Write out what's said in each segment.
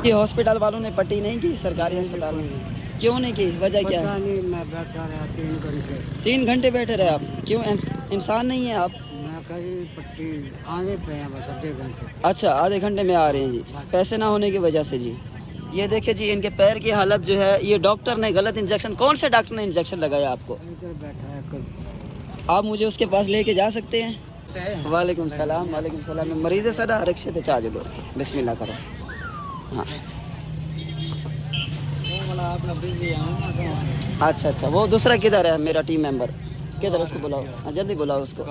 ये हॉस्पिटल वालों ने पट्टी नहीं की, सरकारी अस्पताल में क्यों नहीं की? वजह क्या है? नहीं, मैं बैठा रहा 3 घंटे। 3 घंटे बैठे रहे आप? क्यों? इंसान नहीं है आप? मैं कहीं पट्टी आगे पे हैं बस आधे घंटे। अच्छा, आधे घंटे में आ रहे हैं जी, पैसे ना होने की वजह से जी। ये देखिए जी, इनके पैर की हालत जो है, ये डॉक्टर ने गलत इंजेक्शन, कौन से डॉक्टर ने इंजेक्शन लगाया आपको? इधर बैठा है कोई। आप मुझे उसके पास लेके जा सकते हैं? वालेकुम सलाम, वालेकुम सलाम। मैं मरीज है सदा रक्षित चार्ज लो, बिस्मिल्लाह करो। हाँ, अच्छा अच्छा, वो दूसरा किधर है मेरा टीम मेंबर? किधर? उसको बुलाओ, हाँ जल्दी बुलाओ उसको।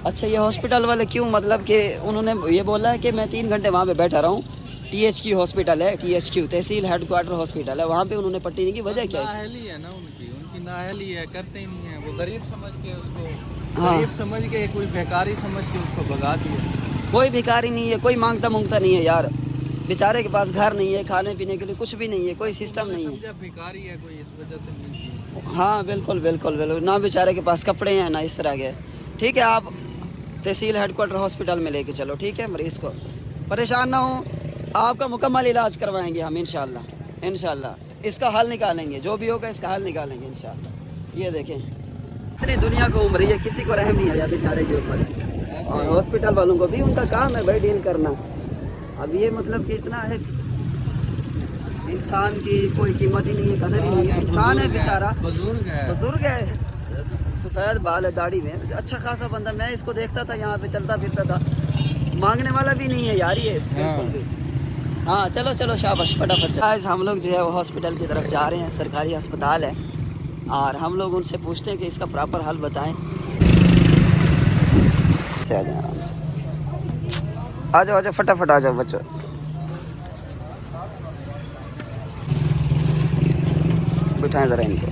अच्छा, ये हॉस्पिटल वाले क्यों, मतलब कि उन्होंने ये बोला है कि मैं 3 घंटे वहाँ पे बैठा रहा हूँ। THQ हॉस्पिटल है, THQ तहसील हेडक्वार्टर हॉस्पिटल है, वहाँ पे उन्होंने पट्टी नहीं की, वजह क्या है? नाअहली है ना उनकी नाअहली है, करते ही नहीं है। वो गरीब समझ के उसको, हाँ, गरीब समझ के, कोई बेकारी समझ के उसको भगा दिया। कोई भिखारी नहीं है, कोई मांगता मुंगता नहीं है यार, बेचारे के पास घर नहीं है, खाने पीने के लिए कुछ भी नहीं है, कोई सिस्टम नहीं है। समझा भिखारी है कोई, इस वजह से नहीं। हाँ बिल्कुल बिल्कुल बिल्कुल, ना बेचारे के पास कपड़े हैं ना इस तरह के। ठीक है, आप तहसील हेडक्वार्टर हॉस्पिटल में लेके चलो, ठीक है? मरीज़ को परेशान ना हो, आपका मुकम्मल इलाज करवाएंगे हम इंशाल्लाह। इंशाल्लाह इसका हल निकालेंगे, जो भी होगा इसका हल निकालेंगे इंशाल्लाह। ये देखें, इतनी दुनिया को उम्र है, किसी को रहम नहीं आया बेचारे के ऊपर, और हॉस्पिटल वालों को भी उनका काम है भाई डील करना। अब ये मतलब कि इतना है, इंसान की कोई कीमत ही नहीं है, कदर ही नहीं है। इंसान है बेचारा, बुजुर्ग है, सफ़ेद बाल है, दाढ़ी में, अच्छा खासा बंदा। मैं इसको देखता था यहाँ पे चलता फिरता था, मांगने वाला भी नहीं है यार ये बिल्कुल भी। हाँ चलो चलो, शाबाश, फटाफट। आज हम लोग जो है वो हॉस्पिटल की तरफ जा रहे हैं, सरकारी अस्पताल है, और हम लोग उनसे पूछते हैं कि इसका प्रॉपर हल बताएं। आ जाए आराम से, आ जाओ आ जाओ, फटाफट आ जाओ बच्चों। बिठाएं ज़रा इनको।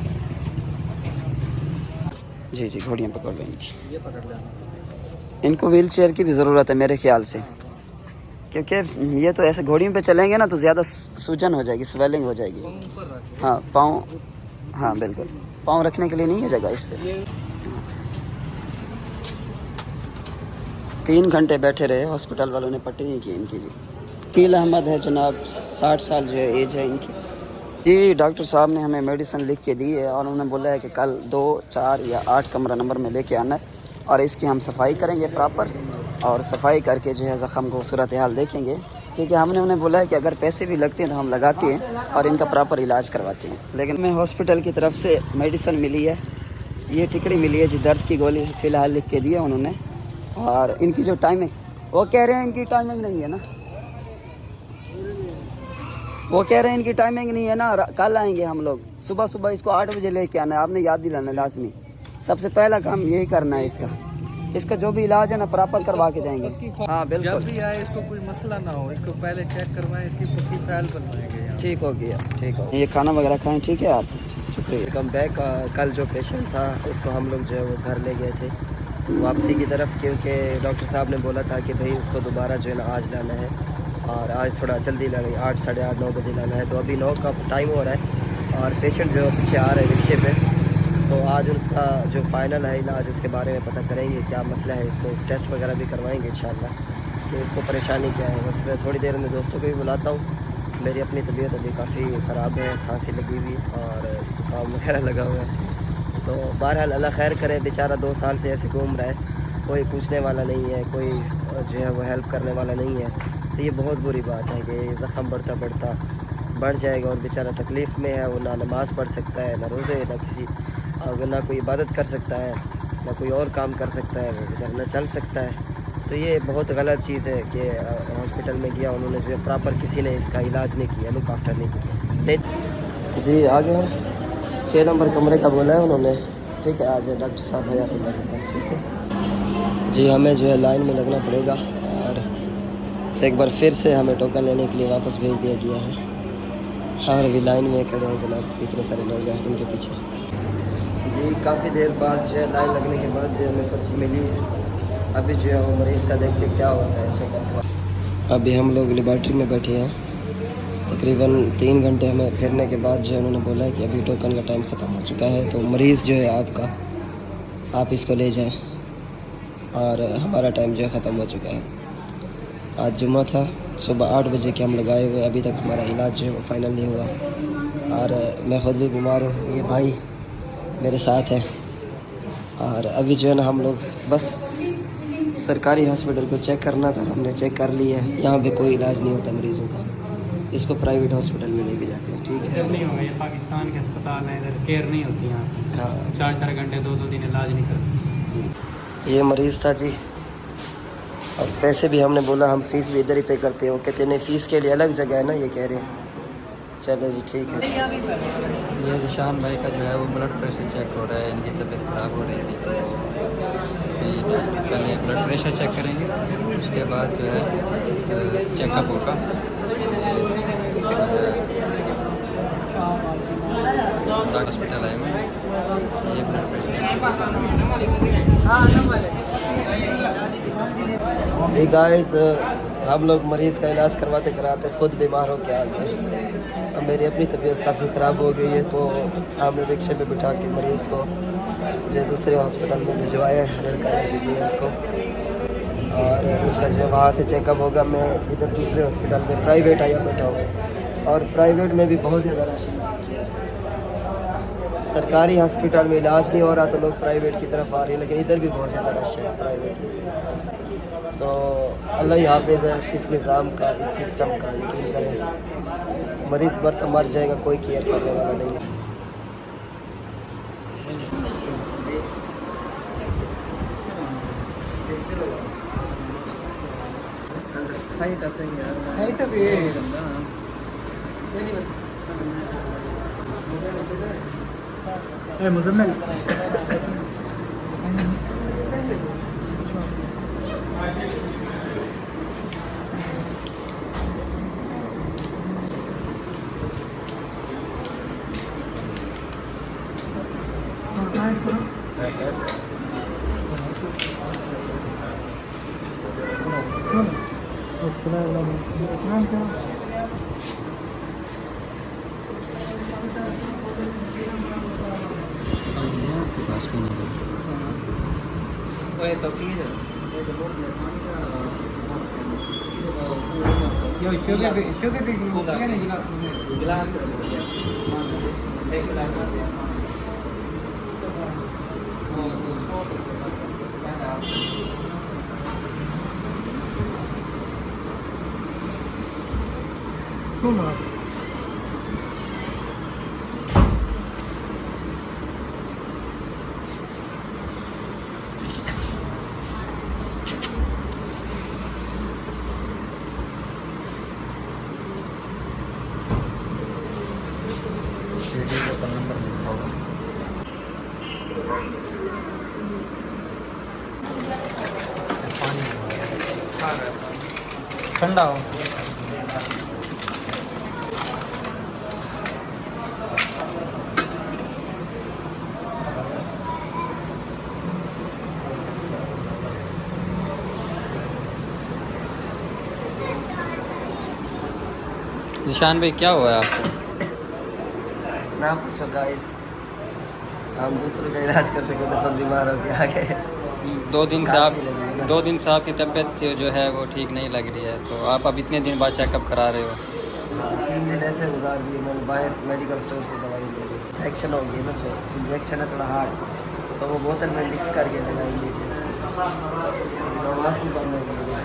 जी जी, घोड़ियाँ पकड़ लेंगे। ये पकड़ लेना, इनको व्हील चेयर की भी ज़रूरत है मेरे ख्याल से, क्योंकि ये तो ऐसे घोड़ियों पे चलेंगे ना तो ज़्यादा सूजन हो जाएगी, स्वेलिंग हो जाएगी। हाँ पाँव, हाँ बिल्कुल, पाँव रखने के लिए नहीं है जगह इस पर। 3 घंटे बैठे रहे, हॉस्पिटल वालों ने पट्टी नहीं की इनकी जी। कील अहमद है जनाब, 60 साल जो है एज है इनकी जी। डॉक्टर साहब ने हमें मेडिसिन लिख के दी है, और उन्होंने बोला है कि कल 2, 4 या 8 कमरा नंबर में लेके आना है, और इसकी हम सफाई करेंगे प्रॉपर, और सफाई करके जो है ज़ख़म को सूरत हाल देखेंगे, क्योंकि हमने उन्हें बोला है कि अगर पैसे भी लगते हैं तो हम लगाते हैं और इनका प्रॉपर इलाज करवाते हैं। लेकिन हमें हॉस्पिटल की तरफ से मेडिसिन मिली है, ये टिकड़ी मिली है जी, दर्द की गोली फ़िलहाल लिख के दी है उन्होंने। और इनकी जो टाइमिंग, वो कह रहे हैं इनकी टाइमिंग नहीं है ना, वो कह रहे हैं इनकी टाइमिंग नहीं है ना, कल आएंगे हम लोग सुबह सुबह। इसको 8 बजे लेके आना है, आपने याद दिलाना लाजमी, सबसे पहला काम यही करना है। इसका जो भी इलाज है ना प्रॉपर करवा के जाएंगे। हाँ बिल्कुल, जब भी आए इसको कोई मसला ना हो, इसको पहले चेक करवाएं, इसकी पक्की फाइल बनवाएंगे। ठीक हो गया, ठीक हो। ये खाना वगैरह खाएं, ठीक है आप? शुक्रिया। Welcome back. कल जो पेशेंट था उसको हम लोग जो है वो घर ले गए थे वापसी की तरफ, क्योंकि डॉक्टर साहब ने बोला था कि भाई उसको दोबारा जो है ना आज लाना है, और आज थोड़ा जल्दी लाना है, 8, साढ़े 8, 9 बजे लाना है। तो अभी 9 का टाइम हो रहा है, और पेशेंट जो पीछे आ रहे हैं रिक्शे पे, तो आज उसका जो फाइनल है इलाज उसके बारे में पता करेंगे क्या मसला है, इसको टेस्ट वगैरह भी करवाएंगे इंशाल्लाह कि इसको परेशानी क्या है। बस मैं थोड़ी देर में दोस्तों को भी बुलाता हूँ, मेरी अपनी तबीयत अभी काफ़ी ख़राब है, खांसी लगी हुई और जुकाम वगैरह लगा हुआ है। तो बहरहाल अल्लाह खैर करे, बेचारा 2 साल से ऐसे घूम रहा है, कोई पूछने वाला नहीं है, कोई जो है वो हेल्प करने वाला नहीं है। तो ये बहुत बुरी बात है कि ज़ख़म बढ़ता बढ़ता बढ़ जाएगा, और बेचारा तकलीफ़ में है, वो ना नमाज़ पढ़ सकता है, ना रोज़े, ना किसी, अगर ना कोई इबादत कर सकता है, ना कोई और काम कर सकता है, वो बेचारा ना चल सकता है। तो ये बहुत गलत चीज़ है कि हॉस्पिटल में गया, उन्होंने जो है प्रॉपर किसी ने इसका इलाज नहीं किया, लुक आफ्टर नहीं किया। जी आगे हम 6 नंबर कमरे का बोला है उन्होंने, ठीक है? आज डॉक्टर साहब है आपके पास, ठीक है जी। हमें जो है लाइन में लगना पड़ेगा, और एक बार फिर से हमें टोकन लेने के लिए वापस भेज दिया गया है, और अभी लाइन में खड़े हैं जनाब, इतने सारे लोग हैं इनके पीछे जी। काफ़ी देर बाद जो है लाइन लगने के बाद जो है हमें पर्ची मिली है। अभी जो है वो मरीज़ का देखते क्या होता है चेकअप। अभी हम लोग लेबॉर्ट्री में बैठे हैं, तकरीबन 3 घंटे हमें फिरने के बाद जो है उन्होंने बोला है कि अभी टोकन का टाइम ख़त्म हो चुका है, तो मरीज़ जो है आपका, आप इसको ले जाएं। और हमारा टाइम जो है ख़त्म हो चुका है। आज जुम्मा था, सुबह 8 बजे के हम लोग आए हुए, अभी तक हमारा इलाज जो है वो फाइनल नहीं हुआ। और मैं ख़ुद भी बीमार हूँ, ये भाई मेरे साथ है। और अभी जो है ना हम लोग बस सरकारी हॉस्पिटल को चेक करना था, हमने चेक कर लिया है। यहाँ पे कोई इलाज नहीं होता मरीज़ों का, इसको प्राइवेट हॉस्पिटल में लेके जाते हैं। ठीक है, नहीं होगा, ये पाकिस्तान के अस्पताल है, इधर केयर नहीं होती यहाँ। हाँ। 4-4 घंटे 2-2 दिन इलाज नहीं करते। ये मरीज़ था जी, और पैसे भी हमने बोला हम फ़ीस भी इधर ही पे करते हैं। वो कहते नहीं, फ़ीस के लिए अलग जगह है ना, ये कह रहे हैं। चलो जी ठीक है। ये जिशान भाई का जो है वो ब्लड प्रेशर चेक हो रहा है, इनकी तबीयत ख़राब हो रही थी तो पहले ब्लड प्रेशर चेक करेंगे, उसके बाद जो है चेकअप होगा। हॉस्पिटल आए हुए ये ब्लड जी गाइस, हम लोग मरीज़ का इलाज करवाते कराते खुद बीमार हो के आ गए। अब मेरी अपनी तबीयत काफ़ी ख़राब हो गई है, तो हमने रिक्शे में बिठा के मरीज़ को जो दूसरे हॉस्पिटल में भिजवाया है, लड़का लेके गया उसको। और उसका जो है वहाँ से चेकअप होगा। मैं इधर दूसरे हॉस्पिटल में प्राइवेट आया बैठा हूँ, और प्राइवेट में भी बहुत ज़्यादा रश है। सरकारी हॉस्पिटल में इलाज नहीं हो रहा तो लोग प्राइवेट की तरफ आ रहे हैं, लेकिन इधर भी बहुत ज़्यादा रश है प्राइवेट में। सो अल्लाह ही हाफिज़ है इस निज़ाम का, इस सिस्टम का। यकीन करें, मरीज़ मर तो मर जाएगा, कोई केयर करने वाला नहीं है। मुजम्मिल ठंडा हो। निशान भाई क्या हुआ है आपको? ना पूछो गाइस, हम दूसरों का इलाज करते करते खुद बीमार हो के आ गए। 2 दिन से आपकी तबीयत जो है वो ठीक नहीं लग रही है, तो आप अब इतने दिन बाद चेकअप करा रहे हो। 3 दिन ऐसे गुजार दिए, मैंने बाहर मेडिकल स्टोर से दवाई ली। इन्फेक्शन हो गई ना, तो इंजेक्शन है थोड़ा हार्ड, तो वो बोतल में मिक्स करके लगाएंगे इंजेक्शन। आवाज़ भी बंद हो गई।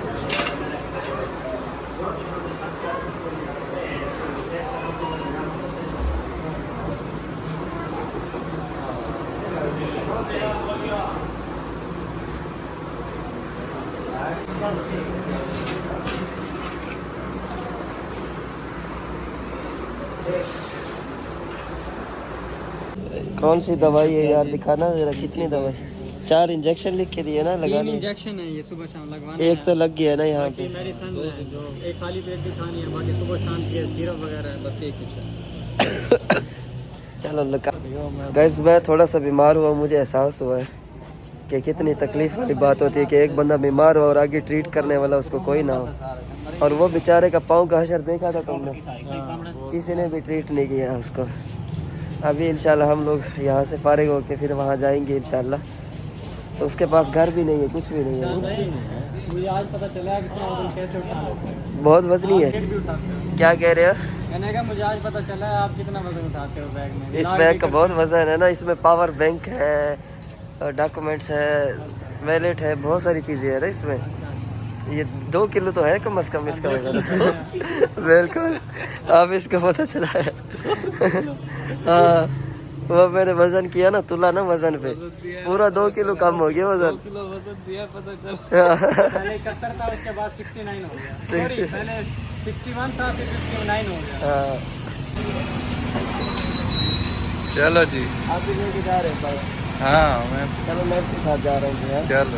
कौन सी दवाई है यार, दिखाना जरा कितनी दवाई। 4 इंजेक्शन लिख के दिए ना, लगा 3 लिए। इंजेक्शन है, ये सुबह शाम लगवाना एक तो लग गया ना यहाँ बाकी पे। मेडिसिन है जो एक खाली पेट भी खानी है, बाकी सुबह शाम की सिरप वगैरह है, बस एक ही है। चलो लगा। गैस मैं थोड़ा सा बीमार हुआ, मुझे एहसास हुआ है कि कितनी तकलीफ़ वाली बात होती है कि एक बंदा बीमार हो और आगे ट्रीट करने वाला उसको कोई ना हो। और वो बेचारे का पाँव का हशर देखा था तुमने, किसी ने भी ट्रीट नहीं किया उसको। अभी इंशाल्लाह हम लोग यहाँ से फारिग होकर फिर वहाँ जाएंगे इंशाल्लाह। तो उसके पास घर भी नहीं है, कुछ भी नहीं है। मुझे आज पता चला कि इतना वजन कैसे उठा लेते हैं। बहुत वजनी है। वेट भी उठाते हो। क्या कह रहे हो? कहने का मुझे आज पता चला है आप कितना वजन उठाते हो बैग में। इस बैग का बहुत वजन है ना, इसमें पावर बैंक है, डॉक्यूमेंट्स है, वैलेट है, बहुत सारी चीज़ें है ना इसमें। ये 2 किलो तो है कम से कम इसका वजन। बिल्कुल, अब इसको पता चला है। हाँ, वो मैंने वजन किया ना, तुला ना वजन पे, पूरा 2 किलो कम हो गया वजन। 2 किलो वजन दिया पता चला। पहले 71 था, उसके बाद 69 हो गया। सॉरी, पहले 61 था, फिर 59 हो गया। हाँ, चलो जी। आप भी लेके जा रहे हैं? हाँ मैं चलो मैं इसके साथ जा रहा हूँ। चलो।